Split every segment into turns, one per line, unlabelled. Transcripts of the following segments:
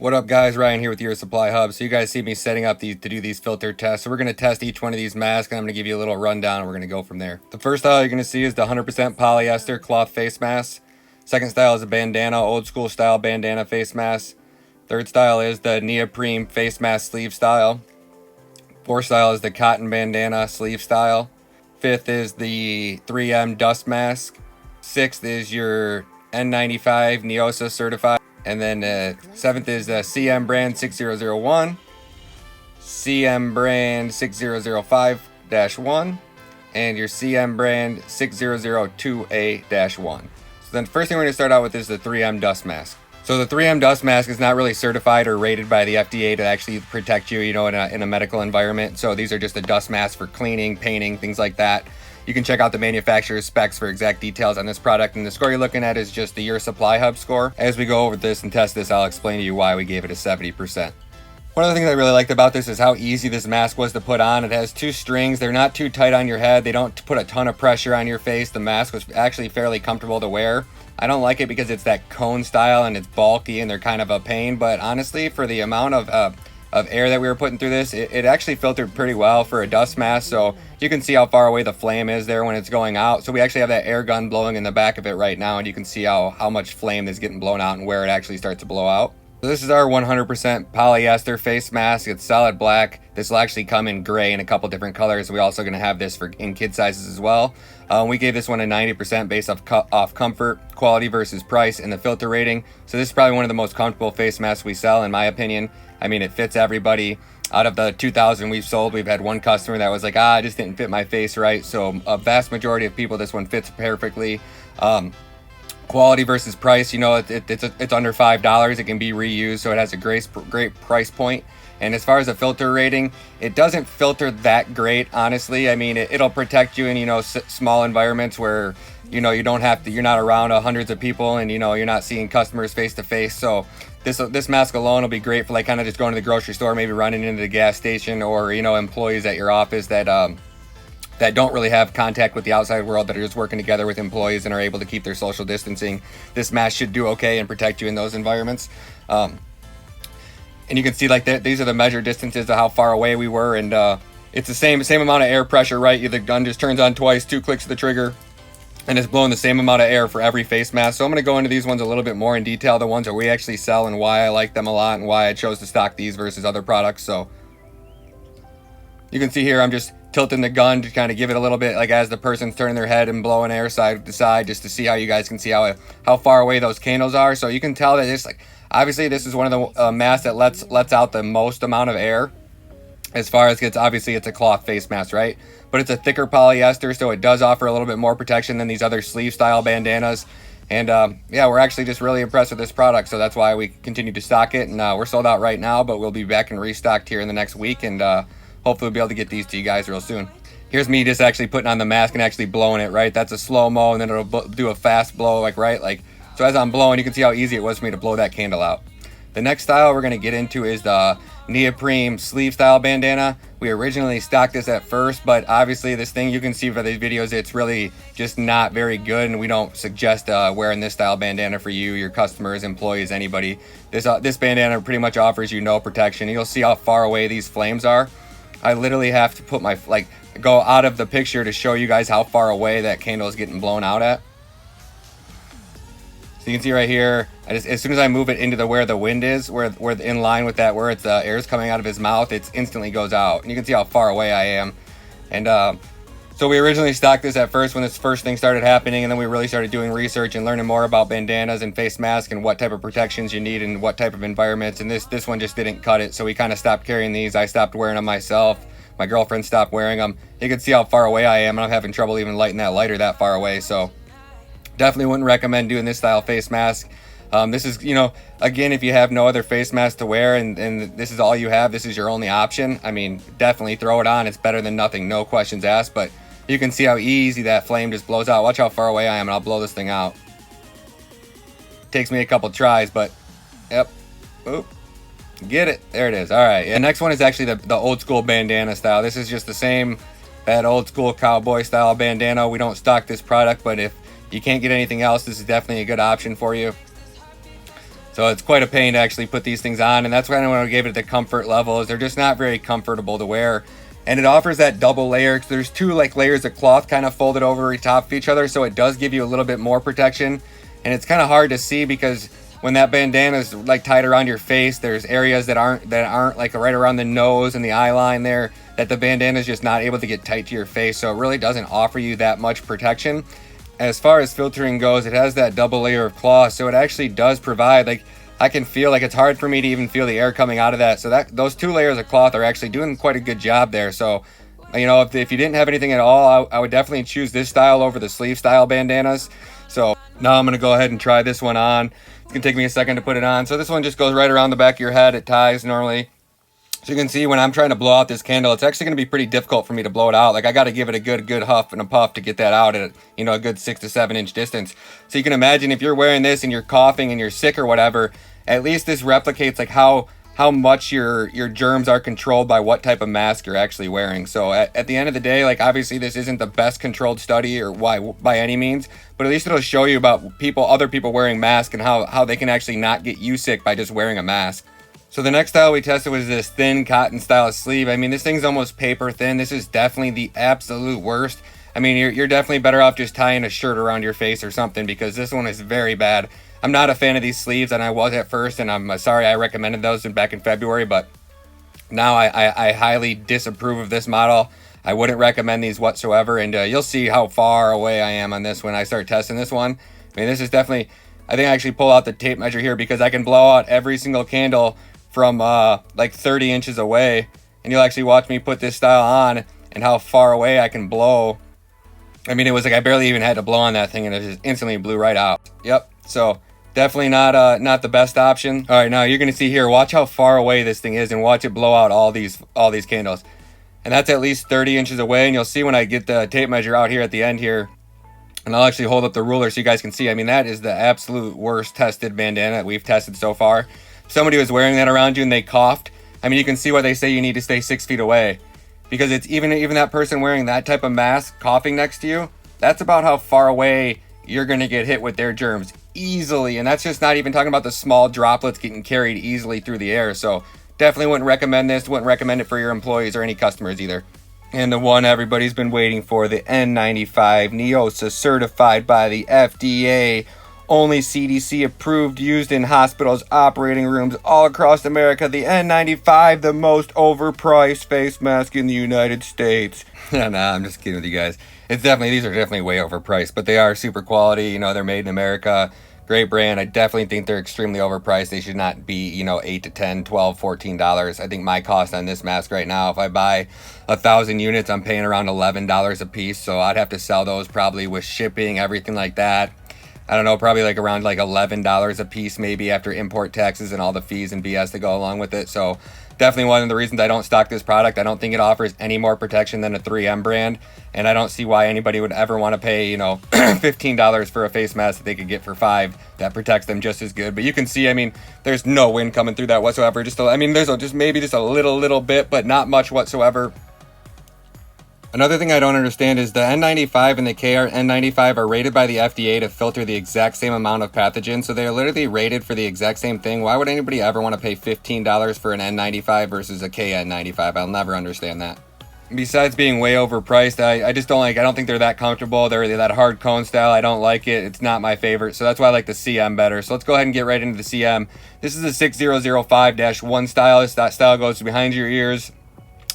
What up guys, Ryan here with your Supply Hub. So you guys see me setting up to do these filter tests. So we're going to test each one of these masks and I'm going to give you a little rundown and we're going to go from there. The first style you're going to see is the 100% polyester cloth face mask. Second style is a bandana, old school style bandana face mask. Third style is the Neoprene face mask sleeve style. Fourth style is the cotton bandana sleeve style. Fifth is the 3M dust mask. Sixth is your N95 Neosa certified. And then seventh is the CM brand 6001, CM brand 6005-1, and your CM brand 6002A-1. So then first thing we're going to start out with is the 3M dust mask. So the 3M dust mask is not really certified or rated by the FDA to actually protect you, in a medical environment. So these are just a dust mask for cleaning, painting, things like that. You can check out the manufacturer's specs for exact details on this product, and the score you're looking at is just the Your Supply Hub score. As we go over this and test this, I'll explain to you why we gave it a 70%. One of the things I really liked about this is how easy this mask was to put on. It has two strings. They're not too tight on your head. They don't put a ton of pressure on your face. The mask was actually fairly comfortable to wear. I don't like it because it's that cone style and it's bulky and they're kind of a pain, but honestly, for the amount of air that we were putting through this, it actually filtered pretty well for a dust mask. So you can see how far away the flame is there when it's going out. So we actually have that air gun blowing in the back of it right now, and you can see how much flame is getting blown out and where it actually starts to blow out. So this is our 100% polyester face mask. It's solid black. This will actually come in gray in a couple different colors. We're also going to have this in kid sizes as well. We gave this one a 90% based off comfort, quality versus price, and the filter rating. So this is probably one of the most comfortable face masks we sell, in my opinion. I mean, it fits everybody. Out of the 2,000 we've sold, we've had one customer that was like, it just didn't fit my face right. So a vast majority of people, this one fits perfectly. Quality versus price, it's under $5. It can be reused, so it has a great price point. And as far as the filter rating, it doesn't filter that great, honestly. I mean, it'll protect you in small environments where you're not around hundreds of people and you're not seeing customers face to face. So this mask alone will be great for kind of just going to the grocery store, maybe running into the gas station, or employees at your office that don't really have contact with the outside world, that are just working together with employees and are able to keep their social distancing. This mask should do okay and protect you in those environments. And you can see these are the measured distances of how far away we were, and it's the same amount of air pressure, right? The gun just turns on twice, 2 clicks of the trigger, and it's blowing the same amount of air for every face mask. So I'm going to go into these ones a little bit more in detail, the ones that we actually sell and why I like them a lot and why I chose to stock these versus other products. So you can see here I'm just tilting the gun to kind of give it a little bit, as the person's turning their head and blowing air side to side, just to see how you guys can see how far away those candles are. So you can tell that it's obviously this is one of the masks that lets out the most amount of air. As far as obviously it's a cloth face mask, right? But it's a thicker polyester, so it does offer a little bit more protection than these other sleeve style bandanas. And yeah, we're actually just really impressed with this product, so that's why we continue to stock it. And we're sold out right now, but we'll be back and restocked here in the next week, and hopefully we'll be able to get these to you guys real soon. Here's me just actually putting on the mask and actually blowing it, right? That's a slow-mo, and then it'll do a fast blow, so as I'm blowing, you can see how easy it was for me to blow that candle out. The next style we're going to get into is the Neoprene sleeve style bandana. We originally stocked this at first, but obviously this thing, you can see for these videos, it's really just not very good, and we don't suggest wearing this style bandana for you, your customers, employees, anybody. This bandana pretty much offers you no protection. You'll see how far away these flames are. I literally have to put go out of the picture to show you guys how far away that candle is getting blown out at. So you can see right here, as soon as I move it into where the wind is, where in line with that, where it's air is coming out of his mouth, it instantly goes out. And you can see how far away I am. And so we originally stocked this at first when this first thing started happening, and then we really started doing research and learning more about bandanas and face masks and what type of protections you need and what type of environments. And this one just didn't cut it, so we kind of stopped carrying these. I stopped wearing them myself. My girlfriend stopped wearing them. You can see how far away I am, and I'm having trouble even lighting that lighter that far away. So definitely wouldn't recommend doing this style face mask. This is, again, if you have no other face mask to wear and this is all you have, this is your only option, I mean, definitely throw it on. It's better than nothing, no questions asked. But you can see how easy that flame just blows out. Watch how far away I am, and I'll blow this thing out. Takes me a couple tries, but yep. Oop. Get it. There it is. All right. The next one is actually the old school bandana style. This is just the same, that old school cowboy style bandana. We don't stock this product, but if you can't get anything else, this is definitely a good option for you. So it's quite a pain to actually put these things on, and that's why I gave it the comfort level, is they're just not very comfortable to wear. And it offers that double layer, because there's two like layers of cloth kind of folded over top of each other, so it does give you a little bit more protection. And it's kind of hard to see because when that bandana is like tied around your face, there's areas that aren't like right around the nose and the eye line there, that the bandana is just not able to get tight to your face, so it really doesn't offer you that much protection. As far as filtering goes, it has that double layer of cloth, so it actually does provide, like, I can feel like it's hard for me to even feel the air coming out of that. So that those two layers of cloth are actually doing quite a good job there. So, you know, if you didn't have anything at all, I would definitely choose this style over the sleeve style bandanas. So now I'm going to go ahead and try this one on. It's going to take me a second to put it on. So this one just goes right around the back of your head. It ties normally. So you can see when I'm trying to blow out this candle, it's actually going to be pretty difficult for me to blow it out. Like, I got to give it a good huff and a puff to get that out at, you know, a good 6 to 7 inch distance. So you can imagine if you're wearing this and you're coughing and you're sick or whatever, at least this replicates like how much your germs are controlled by what type of mask you're actually wearing. So at the end of the day, like, obviously this isn't the best controlled study or by any means, but at least it'll show you about other people wearing masks and how they can actually not get you sick by just wearing a mask. So the next style we tested was this thin cotton style sleeve. I mean, this thing's almost paper thin. This is definitely the absolute worst. I mean, you're definitely better off just tying a shirt around your face or something, because this one is very bad. I'm not a fan of these sleeves, and I was at first, and I'm sorry I recommended those back in February, but now I highly disapprove of this model. I wouldn't recommend these whatsoever, and you'll see how far away I am on this when I start testing this one. I mean, this is definitely, I think I actually pull out the tape measure here because I can blow out every single candle from like 30 inches away, and you'll actually watch me put this style on and how far away I can blow. I mean, it was like I barely even had to blow on that thing, and it just instantly blew right out. Yep, so definitely not the best option. All right, now you're gonna see here, watch how far away this thing is and watch it blow out all these candles. And that's at least 30 inches away, and you'll see when I get the tape measure out here at the end here, and I'll actually hold up the ruler so you guys can see. I mean, that is the absolute worst tested bandana that we've tested so far. If somebody was wearing that around you and they coughed, I mean, you can see why they say you need to stay 6 feet away, because it's even that person wearing that type of mask coughing next to you, that's about how far away you're going to get hit with their germs easily. And that's just not even talking about the small droplets getting carried easily through the air. So definitely wouldn't recommend this. Wouldn't recommend it for your employees or any customers either. And the one everybody's been waiting for, the N95 NEOSA, certified by the FDA, only CDC approved, used in hospitals, operating rooms all across America. The N95, the most overpriced face mask in the United States. Nah, I'm just kidding with you guys. These are definitely way overpriced, but they are super quality. You know, they're made in America. Great brand. I definitely think they're extremely overpriced. They should not be, you know, $8 to $10, $12, $14. I think my cost on this mask right now, if I buy 1,000 units, I'm paying around $11 a piece. So I'd have to sell those probably with shipping, everything like that. I don't know, probably like around like $11 a piece maybe after import taxes and all the fees and BS that go along with it. So definitely one of the reasons I don't stock this product. I don't think it offers any more protection than a 3M brand, and I don't see why anybody would ever want to pay, you know, $15 for a face mask that they could get for $5 that protects them just as good. But you can see, I mean, there's no wind coming through that whatsoever. I mean, there's just maybe just a little bit, but not much whatsoever. Another thing I don't understand is the N95 and the KN95 are rated by the FDA to filter the exact same amount of pathogens, so they're literally rated for the exact same thing. Why would anybody ever want to pay $15 for an N95 versus a KN95? I'll never understand that. Besides being way overpriced, I just don't think they're that comfortable. They're that hard cone style. I don't like it. It's not my favorite, so that's why I like the CM better. So let's go ahead and get right into the CM. This is the 6005-1 style. That style goes behind your ears.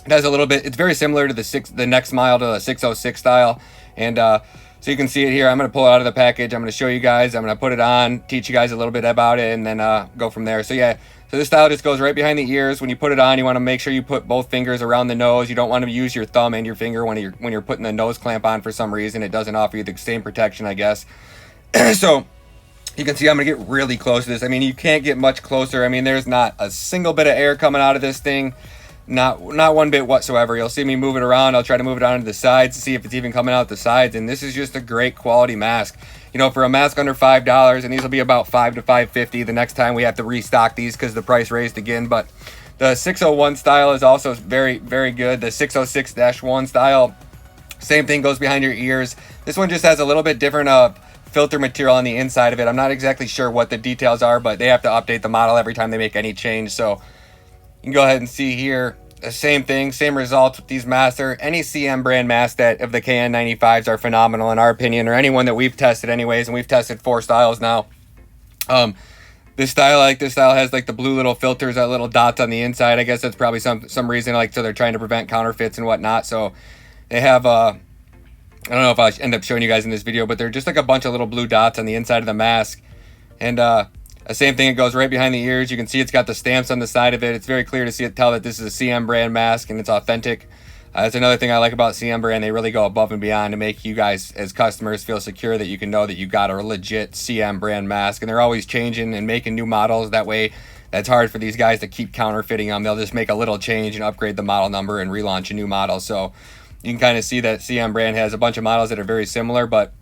It has a little bit, it's very similar to the next mile to the 606 style. And so you can see it here. I'm going to pull it out of the package. I'm going to show you guys. I'm going to put it on, teach you guys a little bit about it, and then go from there. So yeah, so this style just goes right behind the ears. When you put it on, you want to make sure you put both fingers around the nose. You don't want to use your thumb and your finger when you're putting the nose clamp on for some reason. It doesn't offer you the same protection, I guess. So you can see I'm going to get really close to this. I mean, you can't get much closer. I mean, there's not a single bit of air coming out of this thing. Not one bit whatsoever. You'll see me move it around. I'll try to move it on to the sides to see if it's even coming out the sides. And this is just a great quality mask. You know, for a mask under $5, and these will be about $5 to $5.50 the next time we have to restock these because the price raised again. But the 601 style is also very, very good. The 606-1 style, same thing, goes behind your ears. This one just has a little bit different filter material on the inside of it. I'm not exactly sure what the details are, but they have to update the model every time they make any change. So you can go ahead and see here the same thing, same results with these masks. Any CM brand masks that of the KN95s are phenomenal in our opinion, or anyone that we've tested anyways, and we've tested 4 styles now. This style, this style has like the blue little filters, that little dots on the inside. I guess that's probably some reason, like, so they're trying to prevent counterfeits and whatnot. So they have I don't know if I end up showing you guys in this video, but they're just like a bunch of little blue dots on the inside of the mask. And the same thing, it goes right behind the ears. You can see it's got the stamps on the side of it. It's very clear to tell that this is a CM brand mask and it's authentic. That's another thing I like about CM brand. They really go above and beyond to make you guys as customers feel secure that you can know that you got a legit CM brand mask. And they're always changing and making new models. That way, that's hard for these guys to keep counterfeiting them. They'll just make a little change and upgrade the model number and relaunch a new model. So you can kind of see that CM brand has a bunch of models that are very similar, but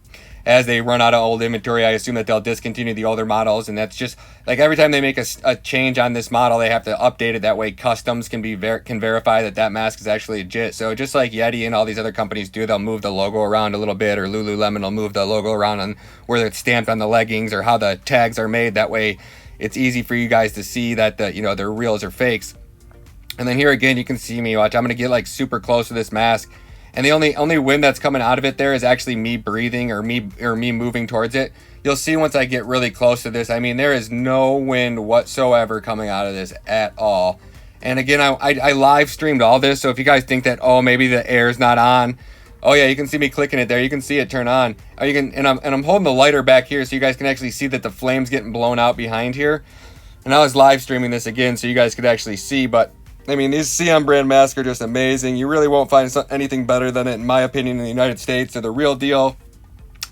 as they run out of old inventory, I assume that they'll discontinue the older models. And that's just like every time they make a change on this model, they have to update it. That way customs can verify that mask is actually legit. So just like Yeti and all these other companies do, they'll move the logo around a little bit, or Lululemon will move the logo around on where it's stamped on the leggings or how the tags are made. That way it's easy for you guys to see that they're reals or fakes. And then here again, you can see me. Watch, I'm going to get like super close to this mask. And the only wind that's coming out of it there is actually me breathing or me moving towards it. You'll see once I get really close to this, I mean, there is no wind whatsoever coming out of this at all. And again, I live streamed all this, so if you guys think that, oh, maybe the air's not on, oh yeah, you can see me clicking it there. You can see it turn on. I'm holding the lighter back here so you guys can actually see that the flame's getting blown out behind here. And I was live streaming this again so you guys could actually see, but I mean, these CM brand masks are just amazing. You really won't find anything better than it, in my opinion, in the United States. They're the real deal,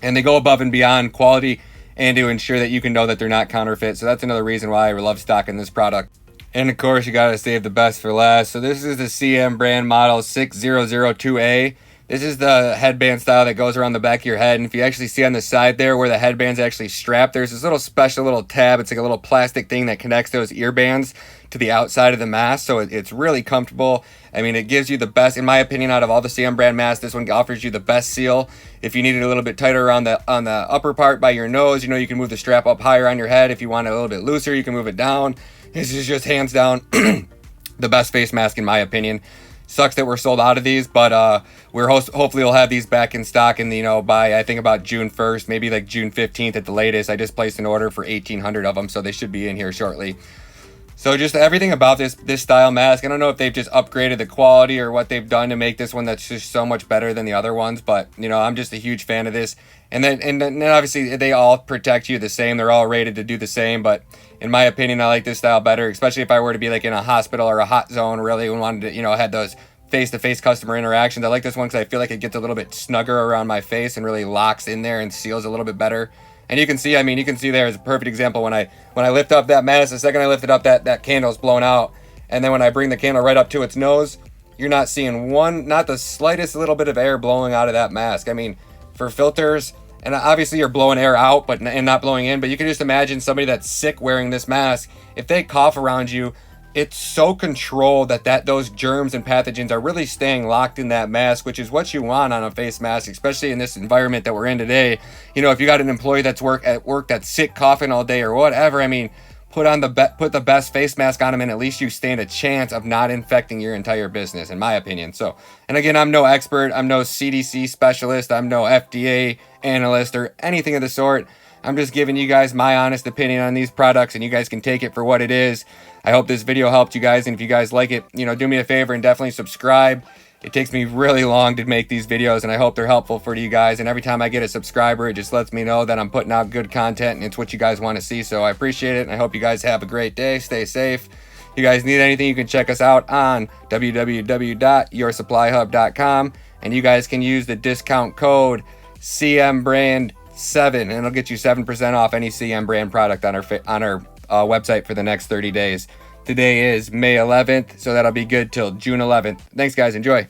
and they go above and beyond quality and to ensure that you can know that they're not counterfeit. So that's another reason why I love stocking this product. And of course, you gotta save the best for last. So this is the CM brand model 6002A. This is the headband style that goes around the back of your head. And if you actually see on the side there where the headband's actually strapped, there's this little special little tab. It's like a little plastic thing that connects those ear bands to the outside of the mask. So it's really comfortable. I mean, it gives you the best, in my opinion, out of all the CM brand masks. This one offers you the best seal. If you need it a little bit tighter on the upper part by your nose, you can move the strap up higher on your head. If you want it a little bit looser, you can move it down. This is just hands down the best face mask in my opinion. Sucks that we're sold out of these, but hopefully we'll have these back in stock and by I think about June 1st, maybe like June 15th at the latest. I just placed an order for 1,800 of them, so they should be in here shortly. So just everything about this style mask, I don't know if they've just upgraded the quality or what they've done to make this one that's just so much better than the other ones, but I'm just a huge fan of this. And then obviously they all protect you the same. They're all rated to do the same, but in my opinion, I like this style better, especially if I were to be like in a hospital or a hot zone, really wanted to, had those face-to-face customer interactions. I like this one because I feel like it gets a little bit snugger around my face and really locks in there and seals a little bit better. And you can see, you can see there is a perfect example when I lift up that mask, the second I lift it up, that candle's blown out. And then when I bring the candle right up to its nose, you're not seeing not the slightest little bit of air blowing out of that mask. I mean, for filters, and obviously you're blowing air out and not blowing in, but you can just imagine somebody that's sick wearing this mask. If they cough around you, it's so controlled that those germs and pathogens are really staying locked in that mask, which is what you want on a face mask, especially in this environment that we're in today. If you got an employee that's at work that's sick, coughing all day or whatever, put the best face mask on them, and at least you stand a chance of not infecting your entire business, in my opinion. So, and again, I'm no expert, I'm no CDC specialist, I'm no FDA analyst or anything of the sort. I'm just giving you guys my honest opinion on these products, and you guys can take it for what it is. I hope this video helped you guys, and if you guys like it, do me a favor and definitely subscribe. It takes me really long to make these videos, and I hope they're helpful for you guys. And every time I get a subscriber, it just lets me know that I'm putting out good content and it's what you guys want to see. So I appreciate it, and I hope you guys have a great day. Stay safe. If you guys need anything, you can check us out on www.yoursupplyhub.com, and you guys can use the discount code CMBrand7, and it'll get you 7% off any CM brand product on our website for the next 30 days. Today is May 11th, so that'll be good till June 11th. Thanks, guys. Enjoy.